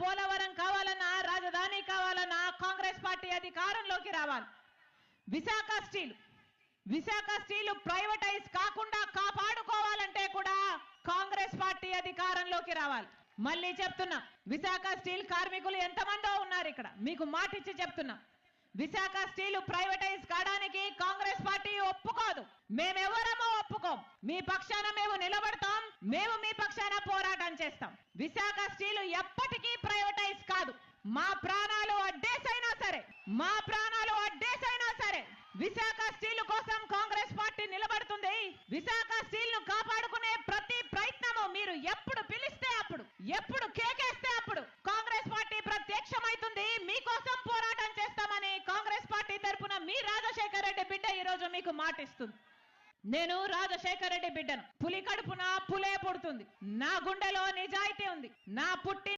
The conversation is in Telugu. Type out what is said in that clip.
పోలవరం కావాలన్నా రాజధాని కావాలన్నా కాంగ్రెస్ పార్టీ అధికారంలోకి రావాలి. విశాఖ స్టీల్ ప్రైవేటైజ్ కాకుండా కాపాడుకోవాలంటే కూడా కాంగ్రెస్ పార్టీ అధికారంలోకి రావాలి. మళ్ళీ చెప్తున్నా, విశాఖ స్టీల్ కార్మికులు ఎంతమందో ఉన్నారు ఇక్కడ, మీకు మాటిచ్చి చెప్తున్నా, విశాఖ స్టీల్ ప్రైవేటైజ్ కావడానికి కాంగ్రెస్ పార్టీ ఒప్పుకోదు. మేమెవరమో ఒప్పుకోం. మీ పక్షాన మేము నిలబడతాం, మేము మీ పక్షాన పోరాటం చేస్తాం. విశాఖ స్టీల్ ఎప్పటికీ ప్రైవేటైజ్ కాదు. మా ప్రాణాలు అడ్డేసైనా సరే విశాఖ స్టీల్ కోసం కాంగ్రెస్ పార్టీ నిలబడుతుంది. విశాఖ స్టీల్ ను కాపాడుకునే ప్రతి ప్రయత్నము మీరు ఎప్పుడు పిలిస్తే అప్పుడు, ఎప్పుడు కేకేస్తే అప్పుడు కాంగ్రెస్ పార్టీ ప్రత్యక్షమైతుంది. మీకోసం పోరాటం చేస్తామని కాంగ్రెస్ పార్టీ తరఫున మీ రాజశేఖర రెడ్డి బిడ్డ ఈ రోజు మీకు మాటిస్తుంది. నేను రాజశేఖర రెడ్డి బిడ్డను. పులి కడుపున పులే పుడుతుంది. నా గుండెలో నిజాయితీ ఉంది. నా పుట్టి